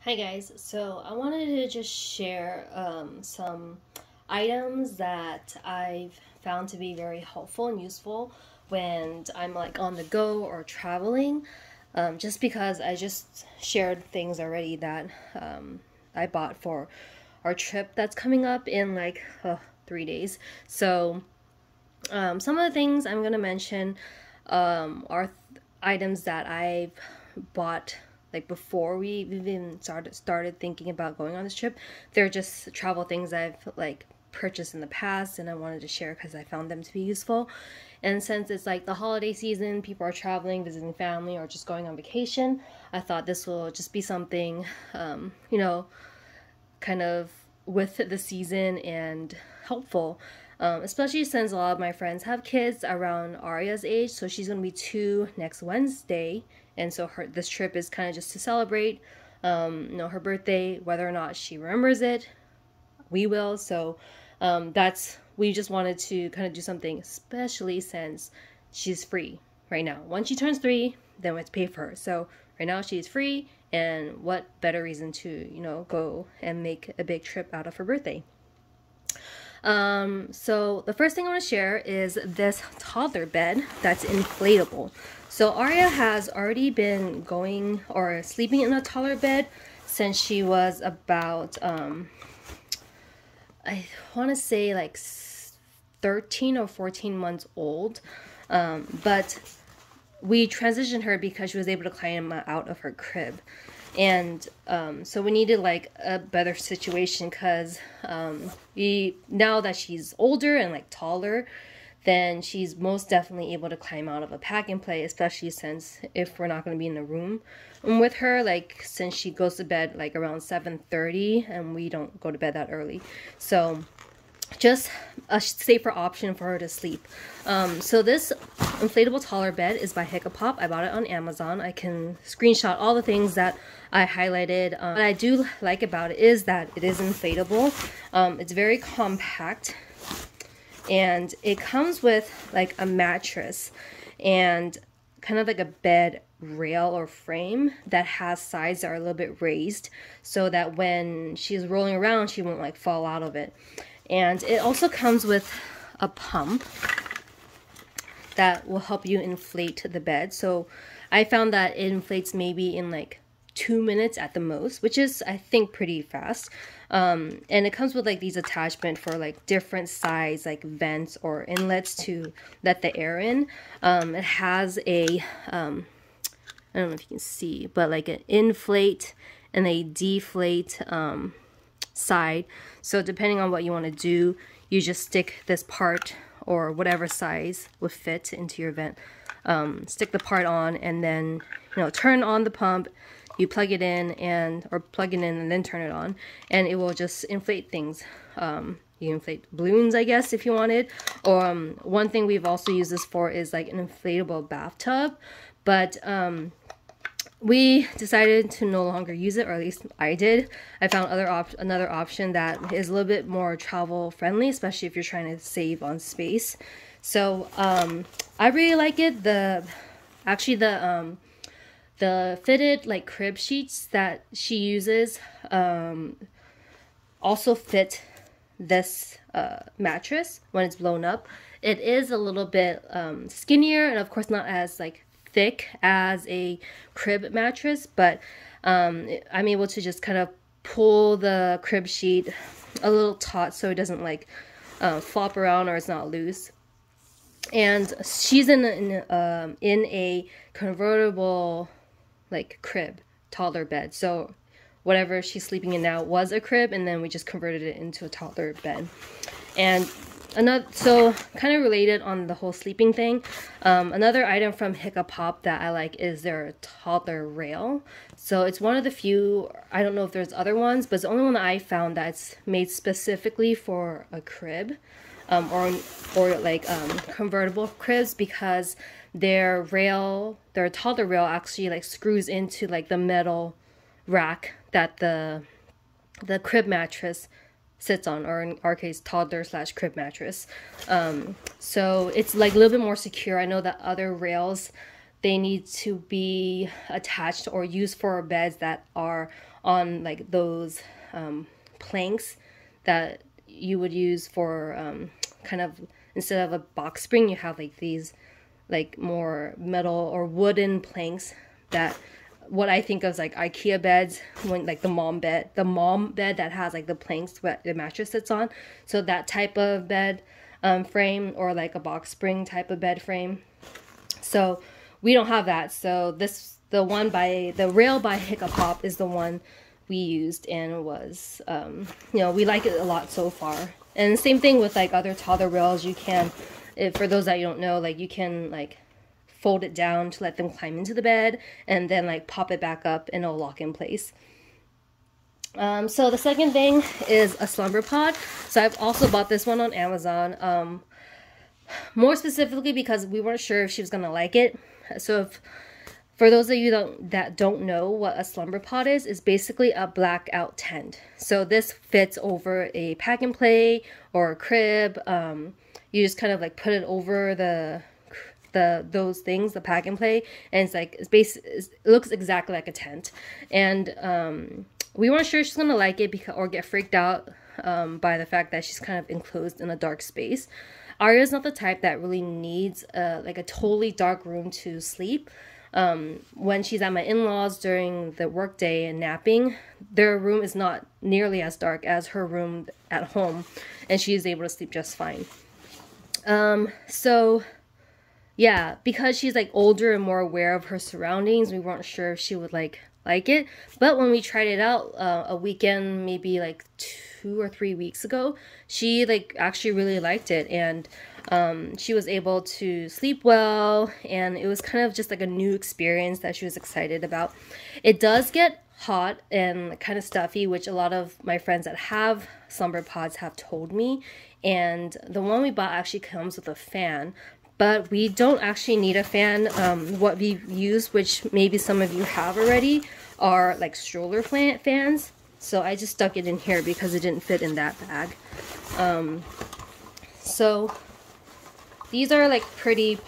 Hi guys, so I wanted to just share some items that I've found to be very helpful and useful when I'm like on the go or traveling, just because I just shared things already that I bought for our trip that's coming up in like 3 days. So some of the things I'm going to mention are items that I've bought like before we even started thinking about going on this trip. They're just travel things I've like purchased in the past and I wanted to share because I found them to be useful. And since it's like the holiday season, people are traveling, visiting family, or just going on vacation, I thought this will just be something, kind of with the season and helpful. Especially since a lot of my friends have kids around Aria's age, so she's gonna be 2 next Wednesday, and so this trip is kind of just to celebrate, her birthday. Whether or not she remembers it, we will. So we just wanted to kind of do something, especially since she's free right now. Once she turns 3, then we have to pay for her. So right now she's free, and what better reason to go and make a big trip out of her birthday. So the first thing I want to share is this toddler bed that's inflatable. So Aria has already been going or sleeping in a toddler bed since she was about, I want to say like 13 or 14 months old. But we transitioned her because she was able to climb out of her crib. And so we needed like a better situation because now that she's older and like taller, then she's most definitely able to climb out of a pack and play, especially since if we're not going to be in the room with her, like since she goes to bed like around 7:30 and we don't go to bed that early. So just a safer option for her to sleep. So this inflatable taller bed is by Hiccapop. I bought it on Amazon. I can screenshot all the things that I highlighted. What I do like about it is that it is inflatable. It's very compact, and it comes with like a mattress and kind of like a bed rail or frame that has sides that are a little bit raised so that when she's rolling around she won't like fall out of it. And it also comes with a pump that will help you inflate the bed. So I found that it inflates maybe in like 2 minutes at the most, which is I think pretty fast. And it comes with like these attachments for like different size like vents or inlets to let the air in. It has a I don't know if you can see, but like an inflate and a deflate side. So depending on what you want to do, you just stick this part or whatever size would fit into your vent. Stick the part on and then turn on the pump. You plug it in or plug it in and then turn it on, and it will just inflate things. You inflate balloons, I guess, if you wanted. Or one thing we've also used this for is like an inflatable bathtub, but we decided to no longer use it, or at least I did. I found another option that is a little bit more travel friendly, especially if you're trying to save on space. So I really like it. The fitted like crib sheets that she uses also fit this mattress when it's blown up. It is a little bit skinnier and of course not as like thick as a crib mattress, but I'm able to just kind of pull the crib sheet a little taut so it doesn't like flop around or it's not loose. And she's in a convertible like crib toddler bed, so whatever she's sleeping in now was a crib, and then we just converted it into a toddler bed. And so kind of related on the whole sleeping thing, another item from Hiccapop that I like is their toddler rail. So it's one of the few, I don't know if there's other ones, but it's the only one that I found that's made specifically for a crib, or like convertible cribs, because their toddler rail actually like screws into like the metal rack that the crib mattress sits on, or in our case toddler / crib mattress. So it's like a little bit more secure. I know that other rails, they need to be attached or used for beds that are on like those planks that you would use for kind of, instead of a box spring, you have like these like more metal or wooden planks that what I think of as like IKEA beds, when like the mom bed that has like the planks that the mattress sits on. So that type of bed frame, or like a box spring type of bed frame. So we don't have that. So the rail by Hiccup Hop is the one we used, and it was we like it a lot so far. And the same thing with like other toddler rails. You can, for those that you don't know, like you can like fold it down to let them climb into the bed, and then like pop it back up and it'll lock in place. So the second thing is a slumber pod. So I've also bought this one on Amazon, more specifically because we weren't sure if she was gonna like it. So for those of you that don't know what a slumber pod is, it's basically a blackout tent. So this fits over a pack and play or a crib. You just kind of like put it over those things, the pack and play, and it looks exactly like a tent. And we weren't sure she's gonna like it or get freaked out by the fact that she's kind of enclosed in a dark space. Arya's not the type that really needs like a totally dark room to sleep. When she's at my in-laws during the workday and napping, their room is not nearly as dark as her room at home, and she is able to sleep just fine. So yeah, because she's like older and more aware of her surroundings, we weren't sure if she would like it. But when we tried it out a weekend, maybe like 2 or 3 weeks ago, she like actually really liked it, and she was able to sleep well, and it was kind of just like a new experience that she was excited about. It does get hot and kind of stuffy, which a lot of my friends that have slumber pods have told me, and the one we bought actually comes with a fan. But we don't actually need a fan. What we use, which maybe some of you have already, are like stroller fans. So I just stuck it in here because it didn't fit in that bag. So these are like pretty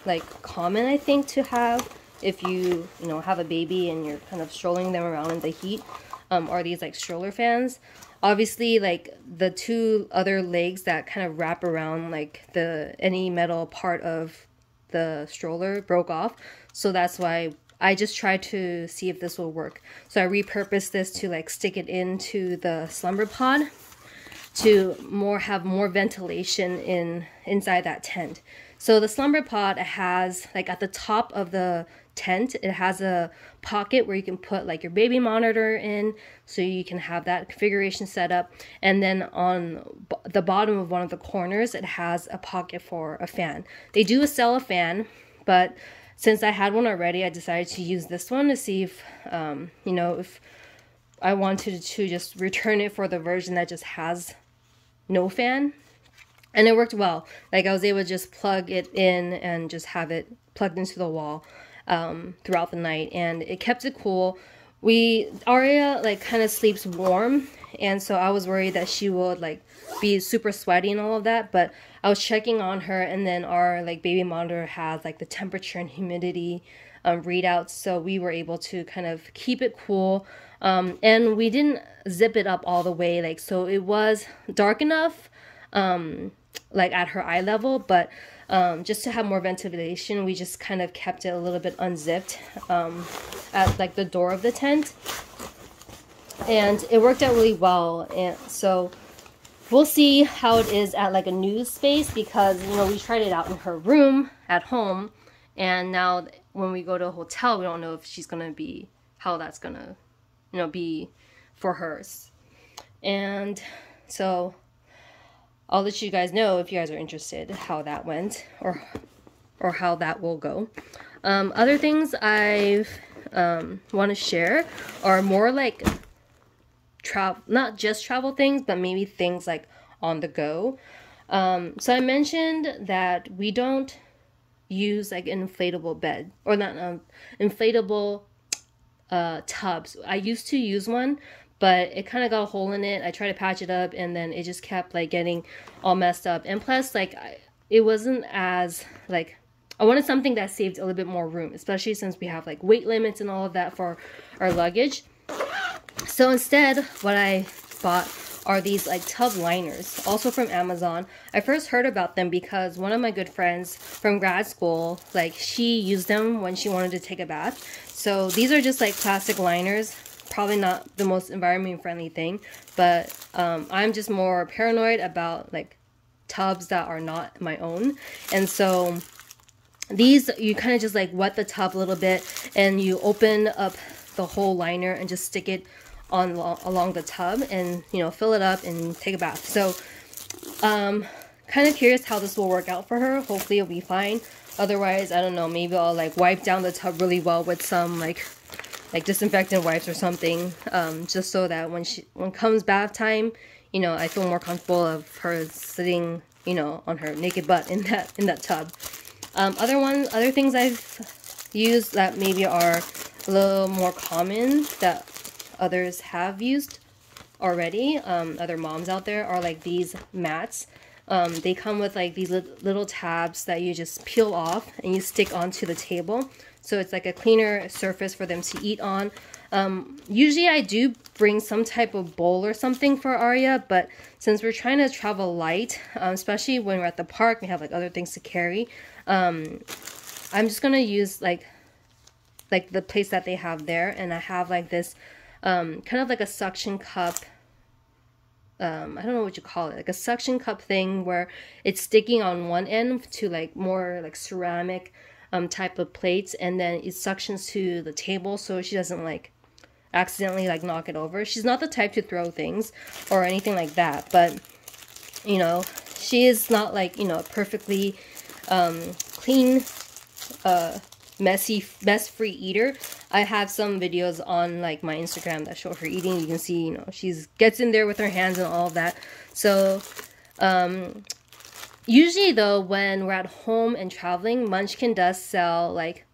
like common, I think, to have if you have a baby and you're kind of strolling them around in the heat. Are these like stroller fans? Obviously, like the two other legs that kind of wrap around like any metal part of the stroller broke off. So that's why I just tried to see if this will work. So I repurposed this to like stick it into the slumber pod to have more ventilation inside that tent. So the slumber pod has like at the top of the tent, it has a pocket where you can put like your baby monitor in, so you can have that configuration set up. And then on the bottom of one of the corners, it has a pocket for a fan. They do sell a fan, but since I had one already, I decided to use this one to see if if I wanted to just return it for the version that just has no fan. And it worked well. Like I was able to just plug it in and just have it plugged into the wall throughout the night, and it kept it cool. Arya like kind of sleeps warm, and so I was worried that she would like be super sweaty and all of that, but I was checking on her, and then our like baby monitor has like the temperature and humidity readouts, so we were able to kind of keep it cool. And we didn't zip it up all the way, like, so it was dark enough like at her eye level, but just to have more ventilation, we just kind of kept it a little bit unzipped at like the door of the tent, and it worked out really well. And so we'll see how it is at like a new space, because we tried it out in her room at home, and now when we go to a hotel, we don't know if she's gonna be, how that's gonna be for hers. And so I'll let you guys know if you guys are interested how that went or how that will go. Other things I want to share are more like not just travel things, but maybe things like on the go. So I mentioned that we don't use like an inflatable bed, or not inflatable tubs. I used to use one, but it kind of got a hole in it. I tried to patch it up, and then it just kept like getting all messed up. And plus, like, it wasn't as like I wanted something that saved a little bit more room, especially since we have like weight limits and all of that for our luggage. So instead, what I bought are these like tub liners, also from Amazon. I first heard about them because one of my good friends from grad school, like she used them when she wanted to take a bath. So these are just like plastic liners, probably not the most environment friendly thing, but I'm just more paranoid about like tubs that are not my own. And so these, you kind of just like wet the tub a little bit and you open up the whole liner and just stick it on along the tub and, you know, fill it up and take a bath. So kind of curious how this will work out for her. Hopefully it'll be fine. Otherwise, I don't know, maybe I'll like wipe down the tub really well with some like disinfectant wipes or something, just so that when comes bath time, you know, I feel more comfortable of her sitting, you know, on her naked butt in that tub. Other things I've used that maybe are a little more common that others have used already, other moms out there, are like these mats. They come with like these little tabs that you just peel off and you stick onto the table. So it's like a cleaner surface for them to eat on. Usually I do bring some type of bowl or something for Arya, but since we're trying to travel light, especially when we're at the park, we have like other things to carry. I'm just gonna use like the place that they have there, and I have like this kind of like a suction cup. I don't know what you call it, like a suction cup thing where it's sticking on one end to like more like ceramic type of plates, and then it suctions to the table so she doesn't like accidentally like knock it over. She's not the type to throw things or anything like that, but you know, she is not like, you know, perfectly clean, mess-free eater. I have some videos on like my Instagram that show her eating. You can see, you know, she's gets in there with her hands and all of that. So usually though, when we're at home and traveling, Munchkin does sell like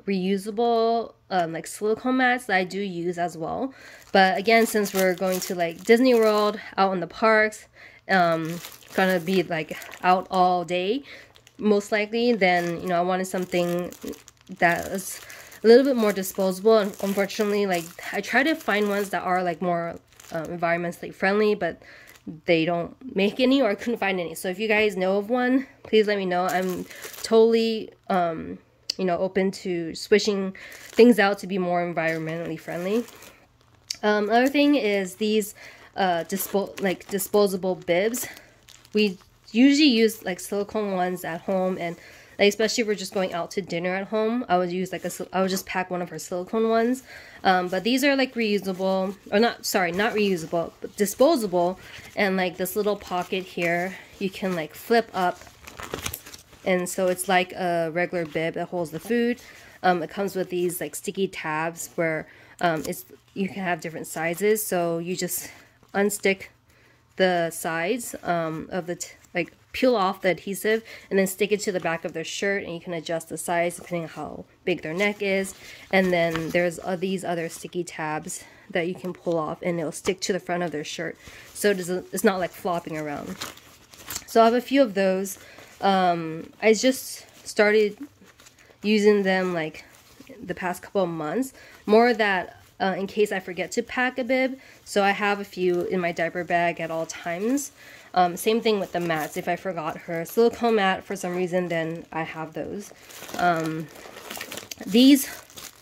reusable like silicone mats that I do use as well. But again, since we're going to like Disney World, out in the parks, gonna be like out all day most likely, then, you know, I wanted something that is a little bit more disposable. And unfortunately, like I try to find ones that are like more environmentally friendly, but they don't make any, or I couldn't find any. So if you guys know of one, please let me know. I'm totally you know, open to switching things out to be more environmentally friendly. Another thing is these disposable bibs. We usually use like silicone ones at home, and like especially if we're just going out to dinner at home, I would use like I would just pack one of her silicone ones. But these are like reusable, or not reusable, but disposable. And like this little pocket here, you can like flip up, and so it's like a regular bib that holds the food. It comes with these like sticky tabs where you can have different sizes. So you just unstick the sides of the like peel off the adhesive and then stick it to the back of their shirt, and you can adjust the size depending on how big their neck is. And then there's these other sticky tabs that you can pull off, and it'll stick to the front of their shirt, so it's not like flopping around. So I have a few of those. I just started using them like the past couple of months, more that in case I forget to pack a bib. So I have a few in my diaper bag at all times. Same thing with the mats. If I forgot her silicone mat for some reason, then I have those. These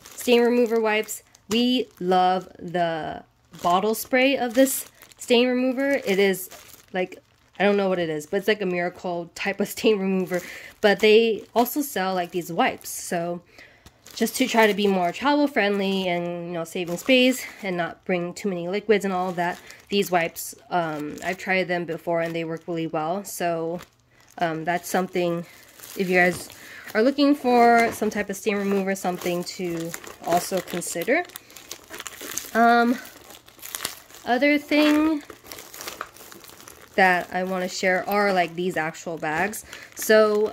stain remover wipes, we love the bottle spray of this stain remover. It is like, I don't know what it is, but it's like a miracle type of stain remover. But they also sell like these wipes. So just to try to be more travel friendly and, you know, saving space and not bring too many liquids and all of that, these wipes, I've tried them before and they work really well. So that's something, if you guys are looking for some type of stain remover, something to also consider. Other thing that I want to share are like these actual bags. So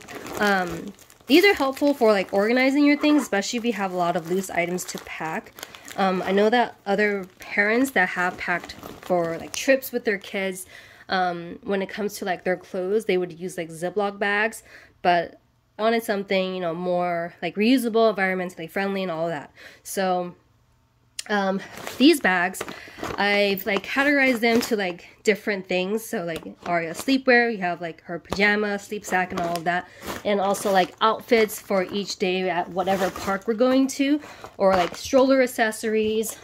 these are helpful for like organizing your things, especially if you have a lot of loose items to pack. I know that other parents that have packed for like trips with their kids, when it comes to like their clothes, they would use like Ziploc bags. But I wanted something, you know, more like reusable, environmentally friendly, and all of that. So these bags, I've like categorized them to like different things. So like Arya sleepwear, you have like her pajama, sleep sack, and all of that, and also like outfits for each day at whatever park we're going to, or like stroller accessories.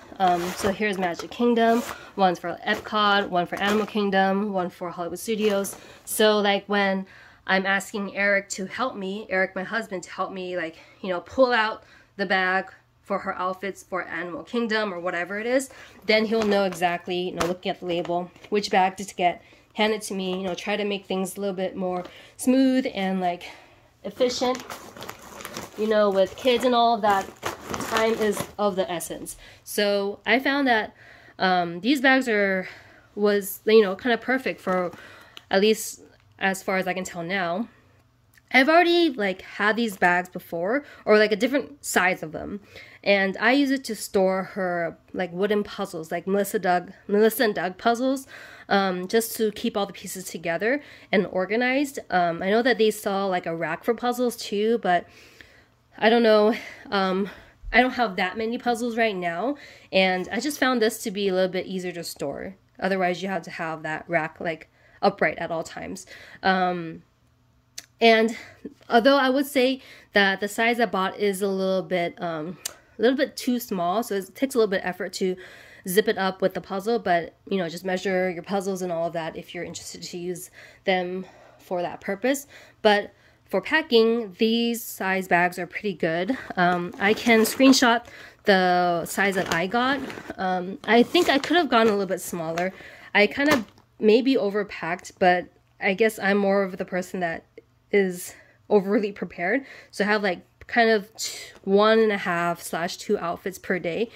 So here's Magic Kingdom, one's for Epcot, one for Animal Kingdom, one for Hollywood Studios. So like when I'm asking Eric to help me, Eric, my husband, to help me, like, you know, pull out the bag for her outfits for Animal Kingdom or whatever it is, then he'll know exactly, you know, looking at the label, which bag to get, hand it to me, you know, try to make things a little bit more smooth and like efficient. You know, with kids and all of that, time is of the essence. So I found that these bags was, you know, kind of perfect for, at least as far as I can tell now. I've already like had these bags before, or like a different size of them, and I use it to store her like wooden puzzles, like Melissa and Doug puzzles, just to keep all the pieces together and organized. I know that they sell like a rack for puzzles too, but I don't know. I don't have that many puzzles right now, and I just found this to be a little bit easier to store. Otherwise, you have to have that rack like upright at all times. And although I would say that the size I bought is a little bit too small, so it takes a little bit of effort to zip it up with the puzzle, but you know, just measure your puzzles and all of that if you're interested to use them for that purpose. But for packing, these size bags are pretty good. I can screenshot the size that I got. I think I could have gone a little bit smaller. I kind of maybe overpacked, but I guess I'm more of the person that is overly prepared. So I have like kind of 1.5/2 outfits per day,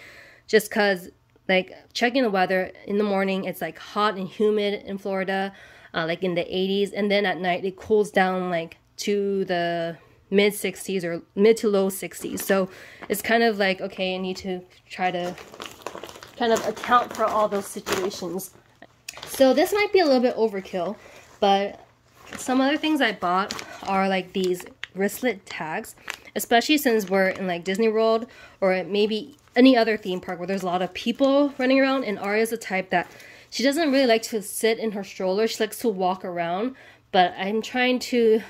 just because like checking the weather in the morning, it's like hot and humid in Florida, like in the 80s, and then at night it cools down like to the mid 60s or mid to low 60s. So it's kind of like, okay, I need to try to kind of account for all those situations. So this might be a little bit overkill, but some other things I bought are like these wristlet tags, especially since we're in like Disney World or maybe any other theme park where there's a lot of people running around, and Arya's the type that she doesn't really like to sit in her stroller. She likes to walk around, but I'm trying to,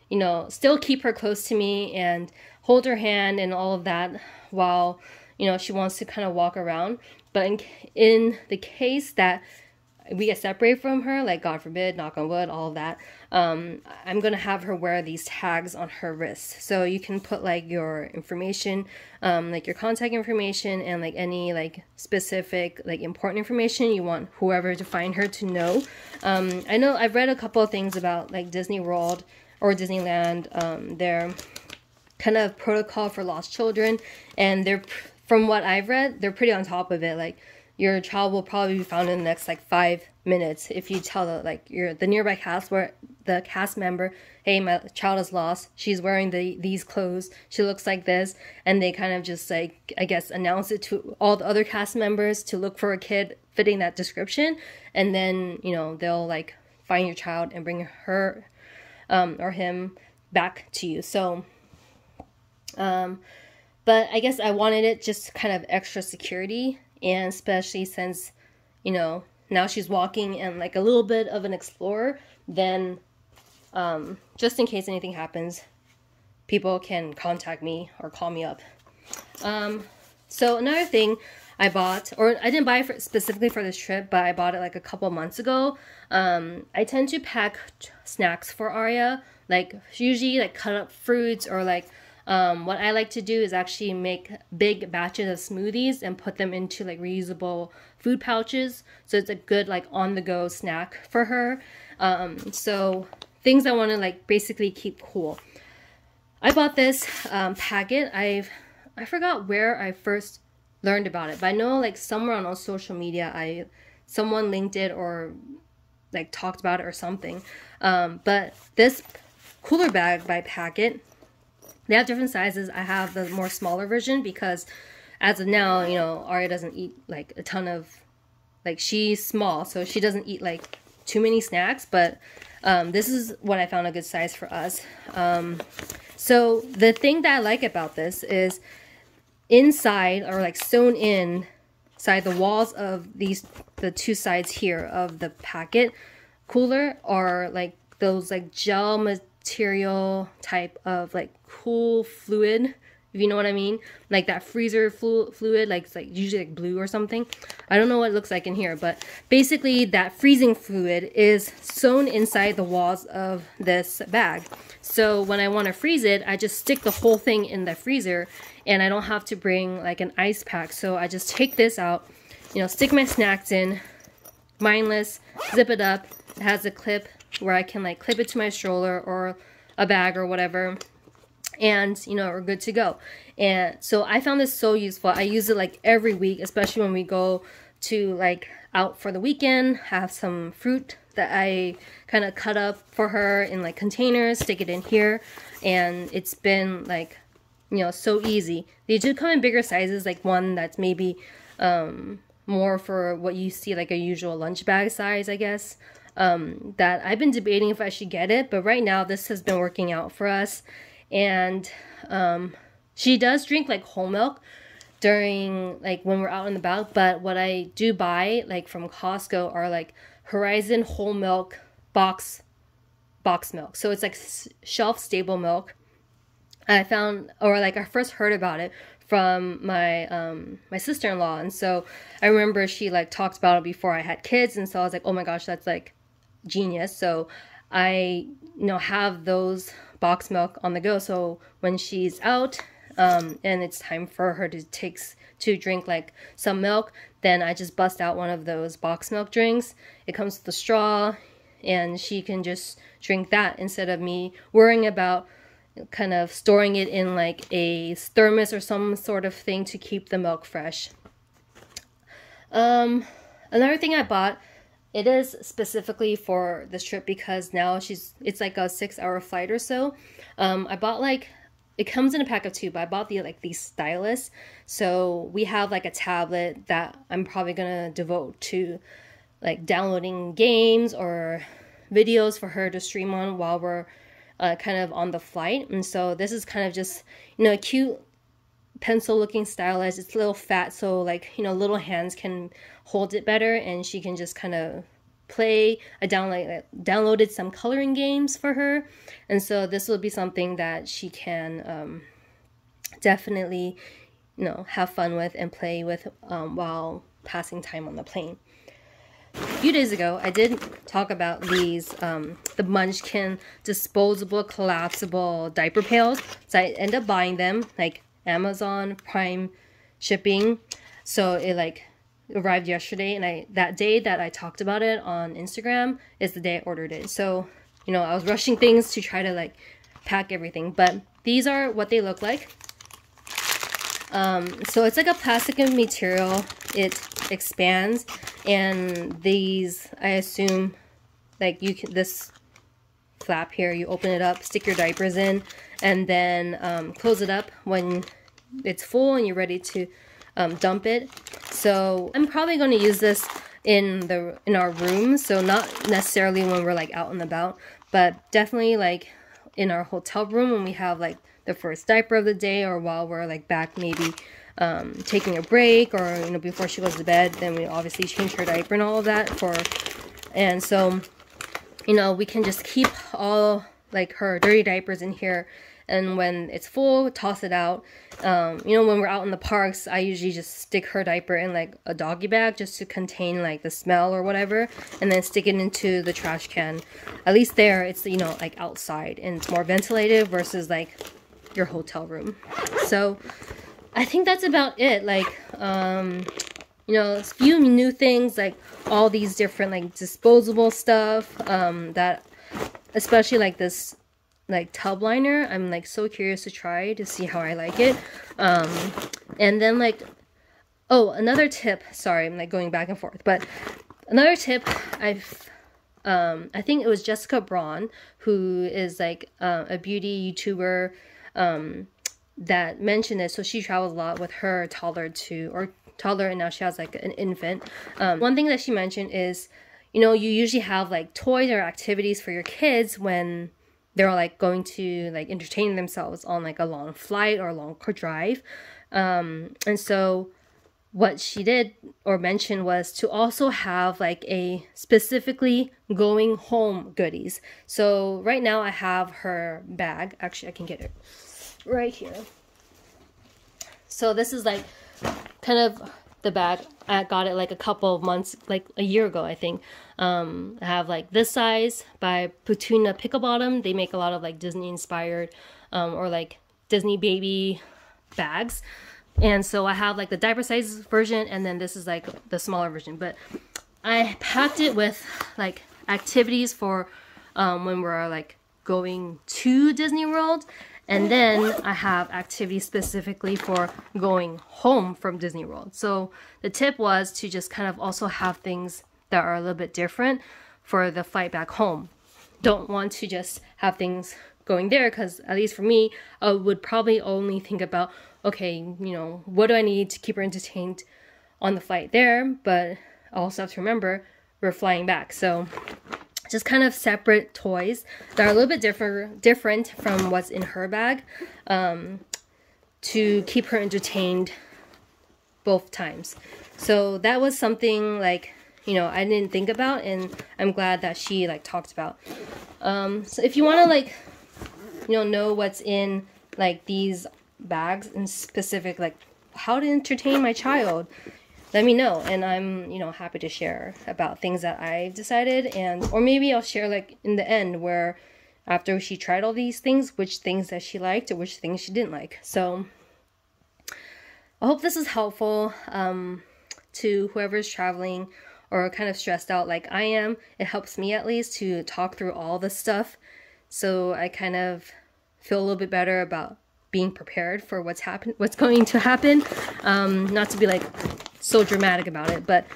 you know, still keep her close to me and hold her hand and all of that while, you know, she wants to kind of walk around. But in the case that we get separated from her, like God forbid, knock on wood, all of that, I'm going to have her wear these tags on her wrist. So you can put like your information, like your contact information and like any like specific like important information you want whoever to find her to know. I know I've read a couple of things about like Disney World or Disneyland, their kind of protocol for lost children, and they're, from what I've read, they're pretty on top of it. Like, your child will probably be found in the next like 5 minutes if you tell the nearby cast, where the cast member, hey, my child is lost, she's wearing these clothes, she looks like this, and they kind of just like, I guess, announce it to all the other cast members to look for a kid fitting that description, and then, you know, they'll like find your child and bring her or him back to you. So but I guess I wanted it just kind of extra security, and especially since, you know, now she's walking and like a little bit of an explorer, then just in case anything happens, people can contact me or call me up. So another thing I bought, or I didn't buy it specifically for this trip, but I bought it like a couple months ago. I tend to pack snacks for Arya, like usually like cut up fruits, or like what I like to do is actually make big batches of smoothies and put them into like reusable food pouches. So it's a good like on-the-go snack for her. So things I want to like basically keep cool. I bought this packet. I forgot where I first learned about it, but I know like somewhere on social media someone linked it or like talked about it or something. But this cooler bag by Packet, they have different sizes. I have the more smaller version because as of now, you know, Arya doesn't eat like a ton of, like, she's small, so she doesn't eat like too many snacks, but This is what I found a good size for us. So the thing that I like about this is inside, or like sewn inside the walls of the two sides here of the packet cooler, are like those like gel material type of like cool fluid, if you know what I mean, like that freezer fluid, like it's like usually like blue or something. I don't know what it looks like in here, but basically that freezing fluid is sewn inside the walls of this bag. So when I want to freeze it, I just stick the whole thing in the freezer, and I don't have to bring like an ice pack. So I just take this out, you know, stick my snacks in, mindless, zip it up. It has a clip where I can like clip it to my stroller or a bag or whatever, and you know, we're good to go. And so I found this so useful. I use it like every week, especially when we go to like out for the weekend, have some fruit that I kind of cut up for her in like containers, stick it in here, and it's been like, you know, so easy. They do come in bigger sizes, like one that's maybe more for what you see like a usual lunch bag size, I guess. That I've been debating if I should get it, but right now this has been working out for us. And she does drink like whole milk during like when we're out and about, but what I do buy like from Costco are like Horizon whole milk box milk. So it's like shelf stable milk. I found, or like I first heard about it from my my sister-in-law, and so I remember she like talked about it before I had kids, and so I was like, oh my gosh, that's like genius. So I, you know, have those box milk on the go, so when she's out and it's time for her to drink like some milk, then I just bust out one of those box milk drinks. It comes with a straw, and she can just drink that instead of me worrying about kind of storing it in like a thermos or some sort of thing to keep the milk fresh. Another thing I bought, it is specifically for this trip because now it's like a 6-hour flight or so. I bought like, it comes in a pack of 2, but I bought these stylus. So we have like a tablet that I'm probably gonna devote to like downloading games or videos for her to stream on while we're kind of on the flight. And so this is kind of just, you know, a cute pencil looking stylus. It's a little fat, so like, you know, little hands can hold it better, and she can just kind of play. I downloaded some coloring games for her, and so this will be something that she can definitely, you know, have fun with and play with while passing time on the plane. A few days ago, I did talk about these, the Munchkin disposable collapsible diaper pails. So I ended up buying them, like Amazon Prime shipping. So it like arrived yesterday, and that day that I talked about it on Instagram is the day I ordered it. So, you know, I was rushing things to try to like pack everything, but these are what they look like. So it's like a plastic material. It expands, and these, I assume, like this flap here, you open it up, stick your diapers in, and then close it up when it's full and you're ready to dump it. So I'm probably going to use this in our room, so not necessarily when we're like out and about, but definitely like in our hotel room when we have like the first diaper of the day, or while we're like back maybe taking a break, or you know, before she goes to bed, then we obviously change her diaper and all of that and so, you know, we can just keep all like her dirty diapers in here, and when it's full, toss it out. You know, when we're out in the parks, I usually just stick her diaper in like a doggy bag just to contain like the smell or whatever, and then stick it into the trash can. At least there, it's, you know, like outside, and it's more ventilated versus like your hotel room. So I think that's about it. Like, you know, a few new things, like all these different like disposable stuff, that especially like this like tub liner, I'm like so curious to try to see how I like it. And then like, oh, another tip, sorry, I'm like going back and forth, but another tip, I think it was Jessica Braun, who is like a beauty YouTuber, that mentioned this. So she travels a lot with her toddler, and now she has like an infant. One thing that she mentioned is, you know, you usually have like toys or activities for your kids when they're like going to like entertain themselves on like a long flight or a long car drive. And so what she did or mentioned was to also have like a specifically going home goodies. So right now I have her bag. Actually, I can get it right here. So this is like kind of the bag. I got it like a couple of months, like a year ago, I think. I have like this size by Putuna Pickle Bottom. They make a lot of like Disney inspired or like Disney baby bags. And so I have like the diaper size version, and then this is like the smaller version. But I packed it with like activities for when we're like going to Disney World. And then I have activities specifically for going home from Disney World. So the tip was to just kind of also have things that are a little bit different for the flight back home. Don't want to just have things going there, because at least for me, I would probably only think about, okay, you know, what do I need to keep her entertained on the flight there? But I also have to remember we're flying back. So just kind of separate toys that are a little bit different from what's in her bag, to keep her entertained both times. So that was something like, you know, I didn't think about, and I'm glad that she like talked about. So if you want to like, you know what's in like these bags in specific, like how to entertain my child, let me know, and I'm, you know, happy to share about things that I've decided, and or maybe I'll share like in the end where after she tried all these things, which things that she liked or which things she didn't like. So I hope this is helpful to whoever's traveling or kind of stressed out like I am. It helps me at least to talk through all this stuff, so I kind of feel a little bit better about being prepared for what's going to happen. Not to be like so dramatic about it, but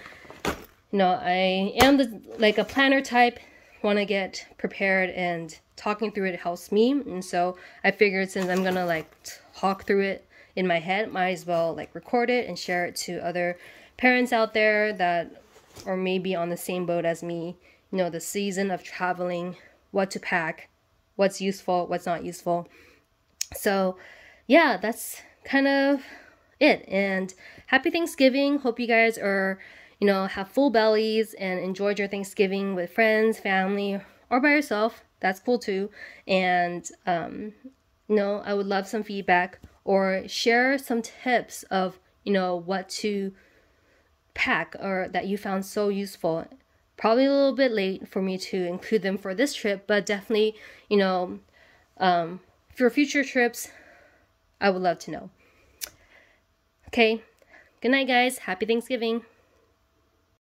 you know, I am like a planner type, want to get prepared, and talking through it helps me. And so I figured, since I'm gonna like talk through it in my head, might as well like record it and share it to other parents out there that are maybe on the same boat as me. You know, the season of traveling, what to pack, what's useful, what's not useful. So yeah, that's kind of it. And happy Thanksgiving. Hope you guys are, you know, have full bellies and enjoyed your Thanksgiving with friends, family, or by yourself. That's cool too. And you know, I would love some feedback, or share some tips of, you know, what to pack or that you found so useful. Probably a little bit late for me to include them for this trip, but definitely, you know, for future trips, I would love to know. Okay, good night guys, happy Thanksgiving.